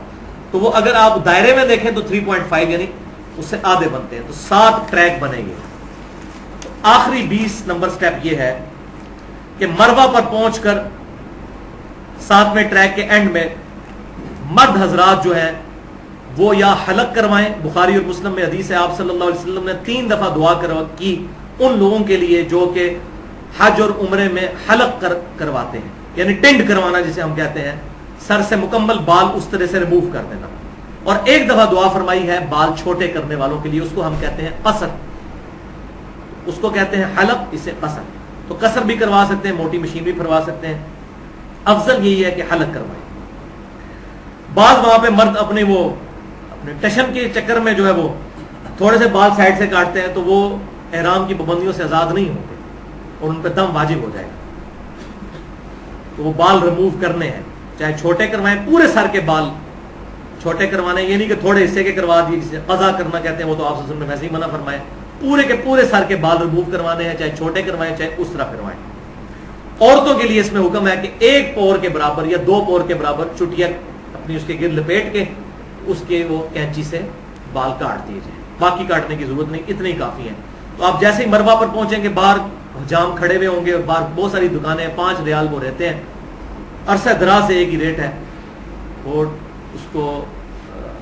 تو وہ اگر آپ دائرے میں دیکھیں تو 3.5 یعنی اس سے آدھے بنتے ہیں. تو 7 ٹریک بنے گے. تو آخری 20 نمبر سٹیپ یہ ہے کہ مروا پر پہنچ کر 7ویں ٹریک کے اینڈ میں مرد حضرات جو ہیں وہ یا حلق کروائیں. بخاری اور مسلم میں حدیث ہے, آپ صلی اللہ علیہ وسلم نے 3 دفعہ دعا کی ان لوگوں کے لیے جو کہ حج اور عمرے میں حلق کرواتے ہیں, یعنی ٹینڈ کروانا جسے ہم کہتے ہیں, سر سے مکمل بال اس طرح سے ریموو کر دینا. اور 1 دفعہ دعا فرمائی ہے بال چھوٹے کرنے والوں کے لیے, اس کو ہم کہتے ہیں قصر, اس کو کہتے ہیں حلق, اسے قصر. تو قصر بھی کروا سکتے ہیں, موٹی مشین بھی پھروا سکتے ہیں, افضل یہی ہے کہ حلق کروائیں. بعض وہاں پہ مرد اپنے ٹشن کے چکر میں جو ہے وہ تھوڑے سے بال سائڈ سے کاٹتے ہیں, تو وہ احرام کی پابندیوں سے آزاد نہیں ہوتے اور ان پہ دم واجب ہو جائے گا. تو وہ بال ریموو کرنے ہیں, چاہے چھوٹے کروائیں, پورے سر کے بال چھوٹے کروانے, یہ نہیں کہ تھوڑے حصے کے کروا دیے جسے قضا کرنا کہتے ہیں, وہ تو آپ نے ویسے ہی منع فرمائے. پورے کے پورے سر کے بال ریموو کروانے ہیں, چاہے چھوٹے کروائیں چاہے اس طرح کروائیں. عورتوں کے لیے اس میں حکم ہے کہ 1 پور کے برابر یا 2 پور کے برابر چٹیا اپنی اس کے گرد لپیٹ کے اس کے وہ کینچی سے بال کاٹ دیے جائیں, باقی کاٹنے کی ضرورت نہیں, اتنے ہی کافی ہیں. تو آپ جیسے ہی مروا پر پہنچیں گے باہر جام کھڑے ہوئے ہوں گے, باہر بہت ساری دکانیں ہیں, 5 ریال وہ رہتے ہیں, عرصہ دراز سے ایک ہی ریٹ ہے اور اس کو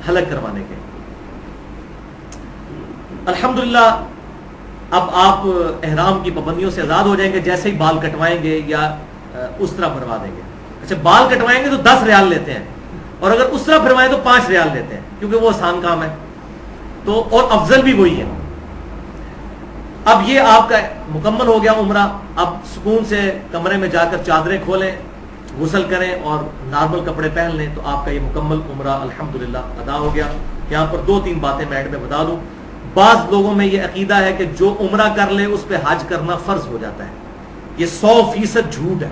حلق کروانے کے. الحمدللہ اب آپ احرام کی پابندیوں سے آزاد ہو جائیں گے جیسے ہی بال کٹوائیں گے یا اس طرح بھروا دیں گے. اچھا بال کٹوائیں گے تو 10 ریال لیتے ہیں, اور اگر اس طرح بھروائیں تو 5 ریال لیتے ہیں, کیونکہ وہ آسان کام ہے. تو اور افضل بھی وہی ہے. اب یہ آپ کا مکمل ہو گیا عمرہ. اب سکون سے کمرے میں جا کر چادریں کھولیں, غسل کریں اور نارمل کپڑے پہن لیں, تو آپ کا یہ مکمل عمرہ الحمدللہ ادا ہو گیا. یہاں پر 2-3 باتیں میں اینڈ میں بتا دوں. بعض لوگوں میں یہ عقیدہ ہے کہ جو عمرہ کر لے اس پہ حج کرنا فرض ہو جاتا ہے. یہ 100% جھوٹ ہے.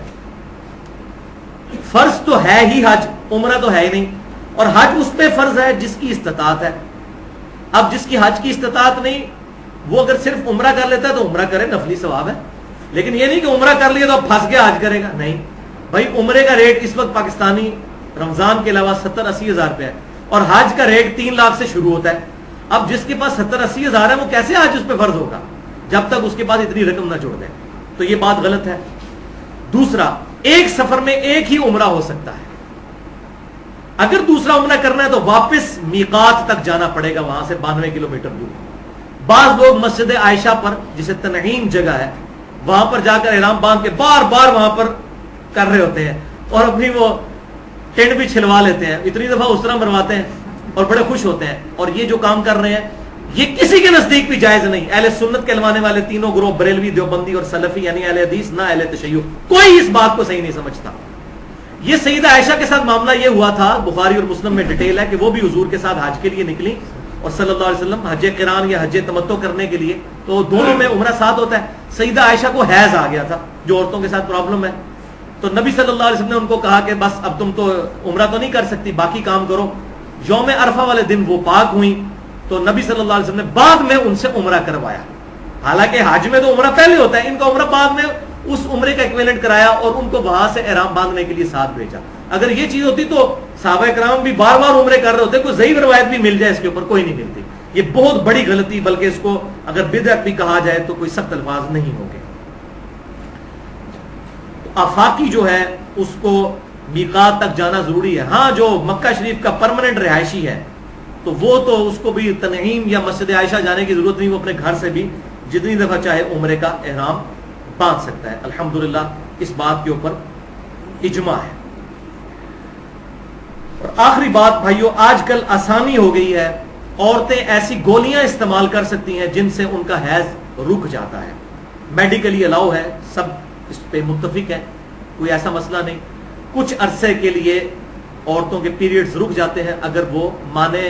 فرض تو ہے ہی حج, عمرہ تو ہے ہی نہیں, اور حج اس پہ فرض ہے جس کی استطاعت ہے. اب جس کی حج کی استطاعت نہیں وہ اگر صرف عمرہ کر لیتا ہے تو عمرہ کرے, نفلی ثواب ہے. لیکن یہ نہیں کہ عمرہ کر لیا تو اب پھنس گیا حج کرے گا, نہیں بھائی. عمرے کا ریٹ اس وقت پاکستانی رمضان کے علاوہ 70-80 ہزار روپے ہے, اور حج کا ریٹ 3 لاکھ سے شروع ہوتا ہے. اب جس کے پاس 70-80 ہزار ہے وہ کیسے حج اس پہ فرض ہوگا جب تک اس کے پاس اتنی رقم نہ چھوڑ دے. تو یہ بات غلط ہے. دوسرا, ایک سفر میں ایک ہی عمرہ ہو سکتا ہے. اگر دوسرا عمرہ کرنا ہے تو واپس میقات تک جانا پڑے گا, وہاں سے 92 کلومیٹر دور. بعض لوگ مسجد عائشہ پر جسے تنعیم جگہ ہے وہاں پر جا کر احرام باندھ کے بار بار وہاں پر کر رہے ہوتے ہیں, اور اپنی وہ ٹینٹ بھی چھلوا لیتے ہیں, اتنی دفعہ اس طرح مرواتے ہیں اور بڑے خوش ہوتے ہیں. اور یہ جو کام کر رہے ہیں یہ کسی کے نزدیک بھی جائز نہیں. اہل سنت کہلوانے والے تینوں گروہ, بریلوی, دیوبندی اور سلفی یعنی اہل حدیث, نہ اہل تشیع, کوئی اس بات کو صحیح نہیں سمجھتا. یہ سیدہ عائشہ کے ساتھ معاملہ یہ ہوا تھا, بخاری اور مسلم میں ڈیٹیل ہے کہ وہ بھی حضور کے ساتھ حج کے لیے نکلی اور صلی اللہ علیہ وسلم حج قران یا حج تمتع کرنے کے لیے, تو دونوں میں عمرہ ساتھ ہوتا ہے. سیدہ عائشہ کو حیض آ گیا تھا, جو عورتوں کے ساتھ پرابلم ہے, تو نبی صلی اللہ علیہ وسلم نے ان کو کہا کہ بس اب تم تو عمرہ تو نہیں کر سکتی, باقی کام کرو. یوم عرفہ والے دن وہ پاک ہوئی تو نبی صلی اللہ علیہ وسلم نے بعد میں ان سے عمرہ کروایا. حالانکہ حج میں تو عمرہ پہلے ہوتا ہے, ان کا عمرہ بعد میں اس عمرے کا ایکویلنٹ کرایا اور ان کو وہاں سے احرام باندھنے کے لیے ساتھ بھیجا. اگر یہ چیز ہوتی تو صحابہ کرام بھی بار بار عمرے کر رہے ہوتے, کوئی ضعیف روایت بھی مل جائے اس کے اوپر, کوئی نہیں ملتی. یہ بہت بڑی غلطی, بلکہ اس کو اگر بدعت بھی کہا جائے تو کوئی سخت الفاظ نہیں ہوں گے. آفاقی جو ہے اس کو میقات تک جانا ضروری ہے. ہاں جو مکہ شریف کا پرماننٹ رہائشی ہے تو وہ تو اس کو بھی تنعیم یا مسجد عائشہ جانے کی ضرورت نہیں, وہ اپنے گھر سے بھی جتنی دفعہ چاہے عمرے کا احرام باندھ سکتا ہے. الحمدللہ اس بات کے اوپر اجماع ہے. اور آخری بات بھائیو, آج کل آسانی ہو گئی ہے, عورتیں ایسی گولیاں استعمال کر سکتی ہیں جن سے ان کا حیض رک جاتا ہے. میڈیکلی الاؤ ہے, سب اس پہ متفق ہیں, کوئی ایسا مسئلہ نہیں. کچھ عرصے کے لیے عورتوں کے پیریڈز رک جاتے ہیں اگر وہ مانے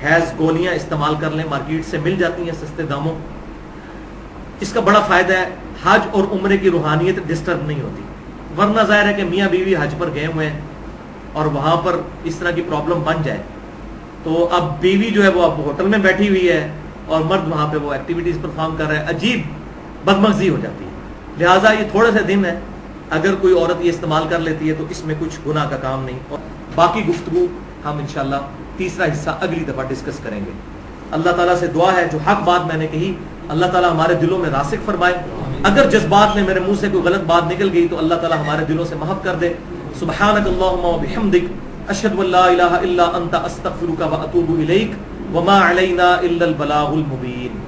حیض گولیاں استعمال کر لیں, مارکیٹ سے مل جاتی ہیں سستے داموں. اس کا بڑا فائدہ ہے, حج اور عمرے کی روحانیت ڈسٹرب نہیں ہوتی. ورنہ ظاہر ہے کہ میاں بیوی حج پر گئے ہوئے ہیں اور وہاں پر اس طرح کی پرابلم بن جائے تو اب بیوی جو ہے وہ اب ہوٹل میں بیٹھی ہوئی ہے اور مرد وہاں پہ وہ ایکٹیویٹیز پرفارم کر رہا ہے, عجیب بدمغزی ہو جاتی ہے. لہٰذا یہ تھوڑے سے دن ہے, اگر کوئی عورت یہ استعمال کر لیتی ہے تو اس میں کچھ گناہ کا کام نہیں. اور باقی گفتگو ہم انشاءاللہ تیسرا حصہ اگلی دفعہ ڈسکس کریں گے. اللہ تعالیٰ سے دعا ہے جو حق بات میں نے کہی اللہ تعالیٰ ہمارے دلوں میں راسخ فرمائے. اگر جذبات میں میرے منہ سے کوئی غلط بات نکل گئی تو اللہ تعالیٰ ہمارے دلوں سے محف کر دے. سبحانک اللہم و بحمدک, اشہد ان لا الہ الا انت, استغفرک و اتوب الیک, وما علینا الا البلاغ المبین.